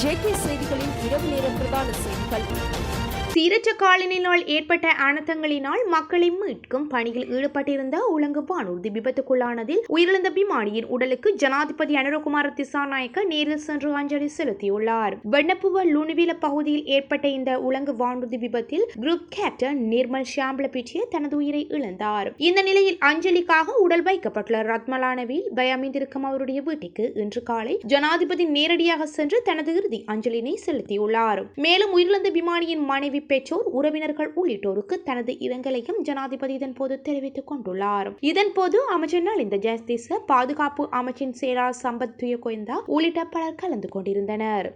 JK செய்திகளின் இரவு நேர பிரதான செய்திகள். சீரற்ற காலநிலையால் ஏற்பட்ட அனர்த்தங்களினால் மக்களை மீட்கும் பணியில் ஈடுபட்டிருந்த உலங்கு வானூர்தி விபத்துக்குள்ளானதில் உயிரிழந்த விமானியின் உடலுக்கு ஜனாதிபதி அனுரகுமார திசாநாயக்க நேரில் சென்று அஞ்சலி செலுத்தியுள்ளார். வெண்ணப்புவ லுணுவில பகுதியில் ஏற்பட்ட இந்த உலங்கு வானூர்தி விபத்தில் குரூப் கேப்டன் நிர்மல் ஷாம்பலபிட்டிய தனது உயிரை இழந்தார். இந்த நிலையில் அஞ்சலிக்காக உடல் வைக்கப்பட்டுள்ள ரத்மலானவில் பயமிந்திருக்கும் அவருடைய வீட்டுக்கு இன்று காலை ஜனாதிபதி நேரடியாக சென்று தனது இறுதி அஞ்சலினை செலுத்தியுள்ளார். மேலும் உயிரிழந்த விமானியின் மனைவி, பெற்றோர், உறவினர்கள் உள்ளிட்டோருக்கு தனது இரங்கலையும் ஜனாதிபதி இதன்போது தெரிவித்துக் கொண்டுள்ளார். இதன்போது அமைச்சர் நலிந்த ஜெயதிச, பாதுகாப்பு அமைச்சின் செயலாளர் சம்பத் துயகொய்ந்தா உள்ளிட்ட பலர் கலந்து கொண்டிருந்தனர்.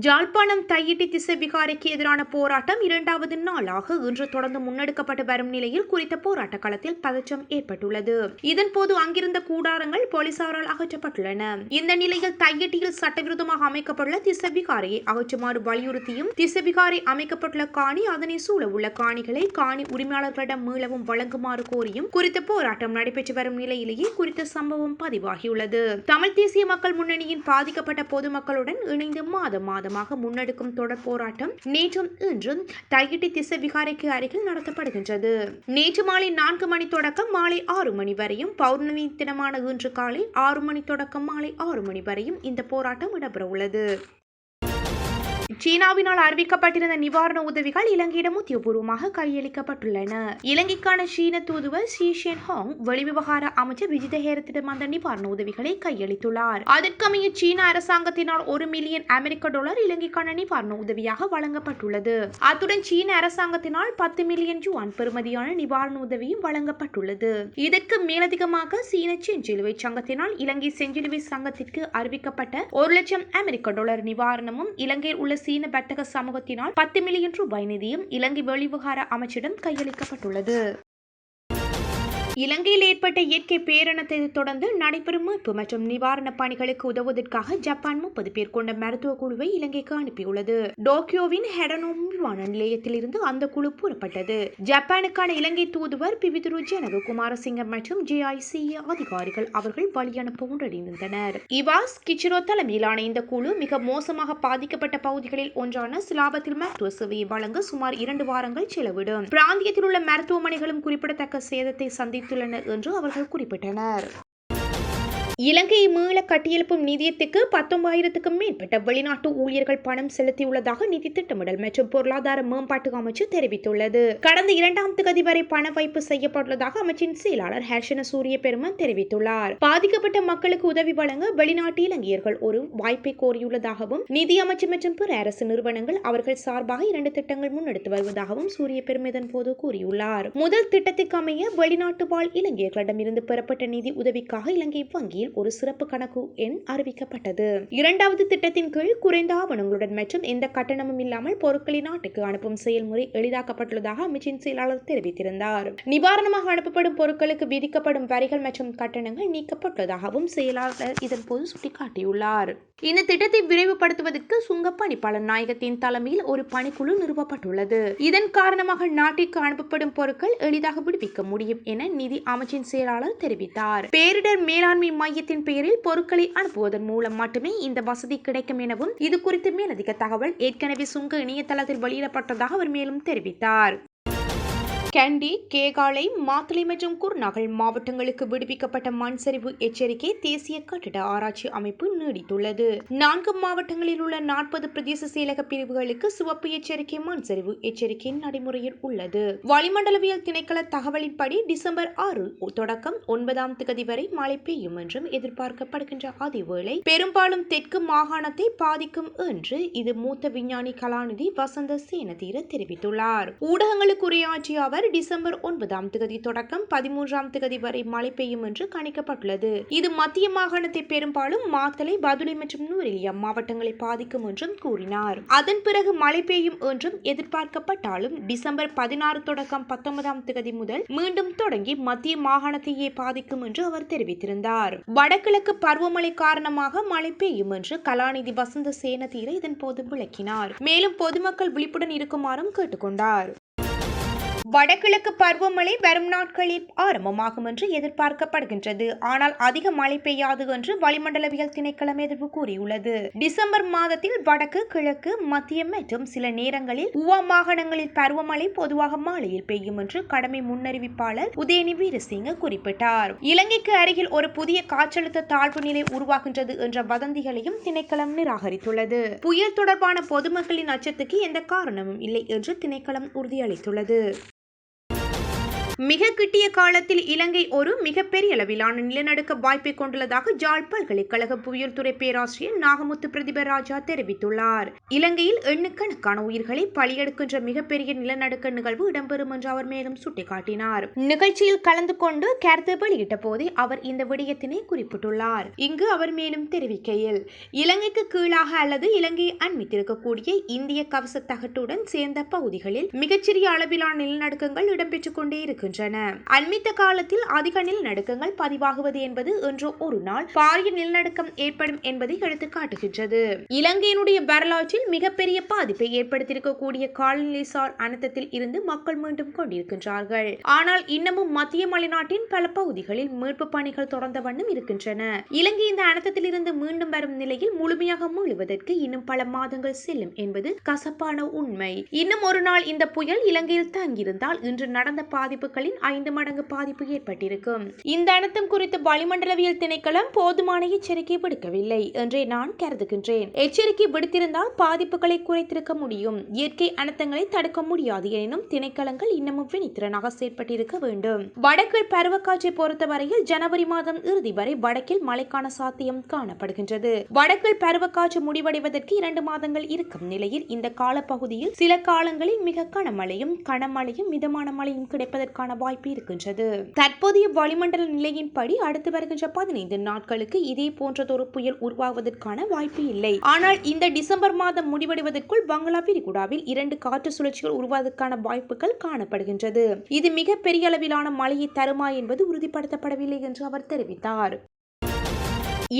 ஜாழ்ப்பாணம் தையிட்டி திசைவிகாரைக்கு எதிரான போராட்டம் இரண்டாவது நாளாக இன்று தொடர்ந்து முன்னெடுக்கப்பட்டு வரும் நிலையில் குறித்த போராட்ட களத்தில் பதற்றம் ஏற்பட்டுள்ளது. இதன்போது அங்கிருந்த கூடாரங்கள் போலீசாரால் அகற்றப்பட்டுள்ளன. இந்த நிலையில் தையிட்டியில் சட்டவிரோதமாக அமைக்கப்பட்டுள்ள திசைவிகாரையை அகற்றுமாறு வலியுறுத்தியும் திசைவிகாரை அமைக்கப்பட்டுள்ள காணி, அதனை சூழ உள்ள காணிகளை காணி உரிமையாளர்களிடம் மீளவும் வழங்குமாறு கோரியும் குறித்த போராட்டம் நடைபெற்று வரும் நிலையிலேயே குறித்த சம்பவம் பதிவாகியுள்ளது. தமிழ் தேசிய மக்கள் முன்னணியின் பாதிக்கப்பட்ட பொதுமக்களுடன் இணைந்து மாதமாக முன்னெடுக்கும் தொடர் போராட்டம் நேற்றும் இன்றும் தையிட்டி திசைவிகாரைக்கு அருகில் நடத்தப்படுகின்றது. நேற்று மாலை 4 மணி தொடக்கம் மாலை 6 மணி வரையும், பௌர்ணமி தினமான இன்று காலை 6 மணி தொடக்கம் மாலை 6 மணி வரையும் இந்த போராட்டம் இடம்பெற உள்ளது. சீனாவினால் அறிவிக்கப்பட்டிருந்த நிவாரண உதவிகள் இலங்கையிடம் உத்தியோகபூர்வமாக கையளிக்கப்பட்டுள்ளன. இலங்கைக்கான சீன தூதுவர் ஷி ஷென்ஹாங் வெளிவிவகார அமைச்சர் விஜித ஹேரத்திடம் அந்த நிவாரண உதவிகளை கையளித்துள்ளார். அதற்கமைய சீன அரசாங்கத்தினால் $1 மில்லியன் இலங்கைக்கான நிவாரண உதவியாக வழங்கப்பட்டுள்ளது. அத்துடன் சீன அரசாங்கத்தினால் 10 மில்லியன் யுவான் பெறுமதியான நிவாரண உதவியும் வழங்கப்பட்டுள்ளது. இதற்கு மேலதிகமாக சீன செஞ்சிலுவை சங்கத்தினால் இலங்கை செஞ்சிலுவை சங்கத்திற்கு அறிவிக்கப்பட்ட $1,00,000 நிவாரணமும், இலங்கையில் உள்ள சீன வர்த்தக சமூகத்தினால் 10 மில்லியன் ரூபாய் நிதியும் இலங்கை வெளிவிவகார அமைச்சிடம் கையளிக்கப்பட்டுள்ளது. இலங்கையில் ஏற்பட்ட இயற்கை பேரினத்தை தொடர்ந்து நடைபெறும் மீட்பு மற்றும் நிவாரண பணிகளுக்கு உதவுவதற்காக ஜப்பான் 30 பேர் கொண்ட மருத்துவ குழுவை இலங்கைக்கு அனுப்பியுள்ளது. டோக்கியோவின் ஹெடனோம் விமான நிலையத்தில் இருந்து அந்த குழு புறப்பட்டது. ஜப்பானுக்கான இலங்கை தூதுவர் பிவிதுரு ஜனக குமாரசிங்க மற்றும் JICA அதிகாரிகள் அவர்கள் வழியனுப்ப ஒன்றிணைந்தனர். இவாஸ் கிச்சிரோ தலைமையிலான இந்த குழு மிக மோசமாக பாதிக்கப்பட்ட பகுதிகளில் ஒன்றான சிலாபத்தில் மருத்துவ சேவையை வழங்க சுமார் 2 வாரங்கள் செலவிடும். பிராந்தியத்தில் உள்ள மருத்துவமனைகளும் குறிப்பிடத்தக்க சேதத்தை சந்தித்துள்ளன என்று அவர்கள் குறிப்பிட்டனர். இலங்கையை மீள கட்டியெழுப்பும் நிதியத்துக்கு 19,000க்கும் மேற்பட்ட வெளிநாட்டு ஊழியர்கள் பணம் செலுத்தியுள்ளதாக நிதி திட்டமிடல் மற்றும் பொருளாதார மேம்பாட்டு அமைச்சு தெரிவித்துள்ளது. கடந்த 2ஆம் தேதி வரை பண வைப்பு செய்யப்பட்டுள்ளதாக அமைச்சின் செயலாளர் ஹர்ஷன சூரிய பெருமன் தெரிவித்துள்ளார். பாதிக்கப்பட்ட மக்களுக்கு உதவி வழங்க வெளிநாட்டு இலங்கையர்கள் ஒரு வாய்ப்பை கோரியுள்ளதாகவும், நிதி அமைச்சு மற்றும் பிற அரசு நிறுவனங்கள் அவர்கள் சார்பாக 2 திட்டங்கள் முன்னெடுத்து வருவதாகவும் சூரிய பெருமிதன் போது கூறியுள்ளார். முதல் திட்டத்துக்கு அமைய வெளிநாட்டு வாழ் இலங்கையர்களிடமிருந்து பெறப்பட்ட நிதி உதவிக்காக இலங்கை வங்கியில் ஒரு சிறப்பு கணக்கு எண் அறிவிக்கப்பட்டது. 2வது திட்டத்தின் கீழ் குறைந்த ஆவணங்களுடன் மற்றும் எந்த கட்டணமும் இல்லாமல் பொருட்களை நாட்டுக்கு அனுப்பும் செயல்முறை எளிதாக்கப்பட்டுள்ளதாக அமைச்சின் செயலாளர் தெரிவித்திருந்தார். நிவாரணமாக அனுப்பப்படும் பொருட்களுக்கு விதிக்கப்படும் வரிகள் மற்றும் கட்டணங்கள் நீக்கப்பட்டுள்ளதாகவும் செயலாளர் இதன்போது சுட்டிக்காட்டியுள்ளார். இந்த திட்டத்தை விரைவுபடுத்துவதற்கு சுங்க பணிப்பாளர் நாயகத்தின் தலைமையில் ஒரு பணிக்குழு நிறுவப்பட்டுள்ளது. இதன் காரணமாக நாட்டிற்கு அனுப்பப்படும் பொருட்கள் எளிதாக விடுவிக்க முடியும் என நிதி அமைச்சின் செயலாளர் தெரிவித்தார். பேரிடர் மேலாண்மை மையத்தின் பெயரில் பொருட்களை அனுப்புவதன் மூலம் மட்டுமே இந்த வசதி கிடைக்கும் எனவும், இது குறித்து மேலதிக தகவல் ஏற்கனவே சுங்க இணையதளத்தில் வெளியிடப்பட்டதாக அவர் மேலும் தெரிவித்தார். கண்டி, கேகாலை, மாத்தளை மற்றும் குருநாகல் மாவட்டங்களுக்கு விடுவிக்கப்பட்ட மண் சரிவு எச்சரிக்கை தேசிய கட்டிட ஆராய்ச்சி அமைப்பு நீடித்துள்ளது. 4 மாவட்டங்களில் உள்ள 40 பிரதேச செயலக பிரிவுகளுக்கு சிவப்பு எச்சரிக்கை மண் சரிவு எச்சரிக்கை நடைமுறையில் உள்ளது. வளிமண்டலவியல் திணைக்கள தகவலின்படி டிசம்பர் 6 தொடக்கம் 9ஆம் தேதி வரை மழை பெய்யும் என்றும் எதிர்பார்க்கப்படுகின்ற அதேவேளை பெரும்பாலும் தெற்கு மாகாணத்தை பாதிக்கும் என்று இது மூத்த விஞ்ஞானி கலாநிதி வசந்த சேனதீர தெரிவித்துள்ளார். ஊடகங்களுக்கு உரையாற்றிய அவர் டிசம்பர் 9ஆம் தேதி தொடக்கம் 13ஆம் தேதி வரை மழை பெய்யும் என்று கணிக்கப்பட்டுள்ளது. இது மத்திய மாகாணத்தை பெரும்பாலும் மாத்தளை, பதுளை மற்றும் நுவரெலியா மாவட்டங்களை பாதிக்கும் என்றும் கூறினார். அதன் பிறகு மழை பெய்யும் என்றும் எதிர்பார்க்கப்பட்டாலும் டிசம்பர் 16 தொடக்கம் 19ஆம் தேதி முதல் மீண்டும் தொடங்கி மத்திய மாகாணத்தையே பாதிக்கும் என்று அவர் தெரிவித்திருந்தார். வடகிழக்கு பருவமழை காரணமாக மழை பெய்யும் என்று கலாநிதி வசந்த சேனதீர இதன் போது விளக்கினார். மேலும் பொதுமக்கள் விழிப்புடன் இருக்குமாறும் கேட்டுக்கொண்டார். வடகிழக்கு பருவமழை வரும் நாட்களில் ஆரம்பமாகும் என்று எதிர்பார்க்கப்படுகின்றது. ஆனால் அதிக மழை பெய்யாது என்று வளிமண்டலவியல் திணைக்களம் எதிர்ப்பு கூறியுள்ளது. டிசம்பர் மாதத்தில் வடக்கு, கிழக்கு, மத்திய மற்றும் சில நேரங்களில் உவா மாகாணங்களில் பருவமழை பொதுவாக மாலையில் பெய்யும் என்று கடமை முன்னறிவிப்பாளர் உதயனி வீரசிங்க குறிப்பிட்டார். இலங்கைக்கு அருகில் ஒரு புதிய காற்றழுத்த தாழ்வு நிலை உருவாகின்றது என்ற வதந்திகளையும் திணைக்களம் நிராகரித்துள்ளது. புயல் தொடர்பான பொதுமக்களின் அச்சத்துக்கு எந்த காரணமும் இல்லை என்று திணைக்களம் உறுதியளித்துள்ளது. மிக கிட்டிய காலத்தில் இலங்கை ஒரு மிகப்பெரிய அளவிலான நிலநடுக்க வாய்ப்பை கொண்டுள்ளதாக ஜாழ் பல்கலைக்கழக புவியியல் துறை பேராசிரியர் நாகமுத்து பிரதிபராஜா தெரிவித்துள்ளார். இலங்கையில் எண்ணுக்கணக்கான உயிர்களை பலியெடுக்கின்ற மிகப்பெரிய நிலநடுக்க நிகழ்வு இடம்பெறும் என்று அவர் மேலும் சுட்டிக்காட்டினார். நிகழ்ச்சியில் கலந்து கொண்டு கருத்து வெளியிட்ட போதே அவர் இந்த விடயத்தினை குறிப்பிட்டுள்ளார். இங்கு அவர் மேலும் தெரிவிக்கையில், இலங்கைக்கு கீழாக அல்லது இலங்கையை அண்மித்திருக்கக்கூடிய இந்திய கவச தகட்டுடன் சேர்ந்த பகுதிகளில் மிகச்சிறிய அளவிலான நிலநடுக்கங்கள் இடம்பெற்றுக் கொண்டே இருக்கின்றன. அண்மித்த காலத்தில் அதிக நிலநடுக்கங்கள் பதிவாகுவது என்பது இன்று ஒரு நாள் பாரிய நிலநடுக்கம் ஏற்படும் என்பதை எடுத்து காட்டுகின்றது. இலங்கையினுடைய வரலாற்றில் மிகப்பெரிய பாதிப்பை ஏற்படுத்தியிருக்கக்கூடிய காலநிலைசார் அனர்த்தத்தில் இருந்து மக்கள் மீண்டும் கொண்டிருக்கின்றார்கள். ஆனால் இன்னமும் மத்திய மலைநாட்டின் பல பகுதிகளில் மீட்பு பணிகள் தொடர்ந்த வண்ணம் இருக்கின்றன. இலங்கை இந்த அனர்த்தத்தில் இருந்து மீண்டும் வரும் நிலையில் முழுமையாக மீளுவதற்கு இன்னும் பல மாதங்கள் செல்லும் என்பது கசப்பான உண்மை. இன்னும் ஒரு நாள் இந்த புயல் இலங்கையில் தங்கியிருந்தால் இன்று நடந்த பாதிப்பு 5 மடங்கு பாதிப்பு ஏற்பட்டிருக்கும். இந்த அனர்த்தம் குறித்து வளிமண்டலவியல் திணைக்களம் போதுமான எச்சரிக்கை விடுக்கவில்லை என்றே நான் கருதுகின்றேன். எச்சரிக்கை விடுத்திருந்தால் பாதிப்புகளை குறைத்திருக்க முடியும். இயற்கை அனர்த்தங்களை தடுக்க முடியாது எனினும் திணைக்களங்கள் இன்னமும் வினித்திறனாக செயற்பட்டிருக்க வேண்டும். வடக்கில் பருவக்காற்றை பொறுத்தவரையில் ஜனவரி மாதம் இறுதி வரை வடக்கில் மழைக்கான சாத்தியம் காணப்படுகின்றது. வடக்கில் பருவக்காற்று முடிவடைவதற்கு 2 மாதங்கள் இருக்கும் நிலையில் இந்த காலப்பகுதியில் சில காலங்களில் மிக கனமழையும் மிதமான மழையும் கிடைப்பதற்கான வாய்ப்பு இருக்கின்றது. தற்போதைய வளிமண்டல நிலையின்படி அடுத்து வருகின்ற 15 நாட்களுக்கு இதே போன்றதொரு புயல் உருவாவதற்கான வாய்ப்பு இல்லை. ஆனால் இந்த டிசம்பர் மாதம் முடிவடைவதற்குள் வங்களா விரிகுடாவில் 2 காற்று சுழற்சிகள் உருவாவதற்கான வாய்ப்புகள் காணப்படுகின்றது. இது மிக பெரிய அளவிலான மழையை தருமா என்பது உறுதிப்படுத்தப்படவில்லை என்று அவர் தெரிவித்தார்.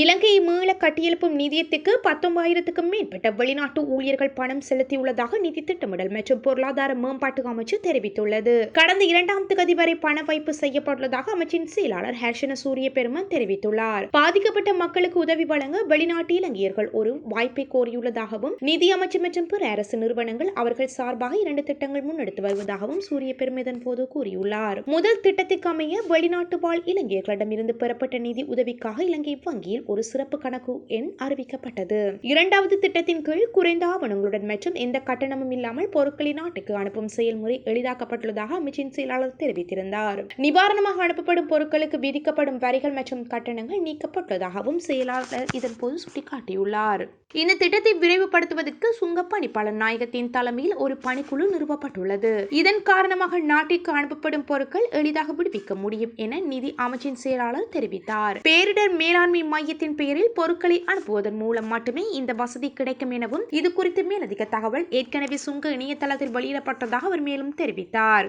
இலங்கையை மீள கட்டியெழுப்பும் நிதியத்துக்கு 19,000க்கும் மேற்பட்ட வெளிநாட்டு ஊழியர்கள் பணம் செலுத்தியுள்ளதாக நிதி திட்டமிடல் மற்றும் பொருளாதார மேம்பாட்டு அமைச்சு தெரிவித்துள்ளது. கடந்த 2ஆம் தேதி வரை பண வைப்பு செய்யப்பட்டுள்ளதாக அமைச்சின் செயலாளர் ஹர்ஷன சூரிய பெருமன் தெரிவித்துள்ளார். பாதிக்கப்பட்ட மக்களுக்கு உதவி வழங்க வெளிநாட்டு இலங்கையர்கள் ஒரு வாய்ப்பை கோரியுள்ளதாகவும் நிதி அமைச்சு மற்றும் பிற அரசு நிறுவனங்கள் அவர்கள் சார்பாக 2 திட்டங்கள் முன்னெடுத்து வருவதாகவும் சூரிய பெருமை இதன் போது கூறியுள்ளார். முதல் திட்டத்திற்கு அமைய வெளிநாட்டு வாழ் இலங்கையர்களிடமிருந்து பெறப்பட்ட நிதி உதவிக்காக இலங்கை வங்கி ஒரு சிறப்பு கணக்கு எண் அறிவிக்கப்பட்டது. 2வது திட்டத்தின் கீழ் குறைந்த ஆவணங்களுடன் மற்றும் எந்த கட்டணமும் இல்லாமல் பொருட்களை நாட்டுக்கு அனுப்பும் செயல்முறை எளிதாக்கப்பட்டுள்ளதாக அமைச்சின் செயலாளர் தெரிவித்திருந்தார். நிவாரணமாக அனுப்பப்படும் பொருட்களுக்கு விதிக்கப்படும் வரிகள் மற்றும் கட்டணங்கள் நீக்கப்பட்டுள்ளதாகவும் செயலாளர் இதன் போது சுட்டிக்காட்டியுள்ளார். இந்த திட்டத்தை விரைவுபடுத்துவதற்கு சுங்க பணிப்பாளர் நாயகத்தின் தலைமையில் ஒரு பணிக்குழு நிறுவப்பட்டுள்ளது. இதன் காரணமாக நாட்டிற்கு அனுப்பப்படும் பொருட்கள் எளிதாக விடுவிக்க முடியும் என நிதி அமைச்சின் செயலாளர் தெரிவித்தார். பேரிடர் மேலாண்மை மையத்தின் பெயரில் பொருட்களை அனுப்புவதன் மூலம் மட்டுமே இந்த வசதி கிடைக்கும் எனவும் இது குறித்து மேலதிக தகவல் ஏற்கனவே சுங்க இணையதளத்தில் வெளியிடப்பட்டதாக அவர் மேலும் தெரிவித்தார்.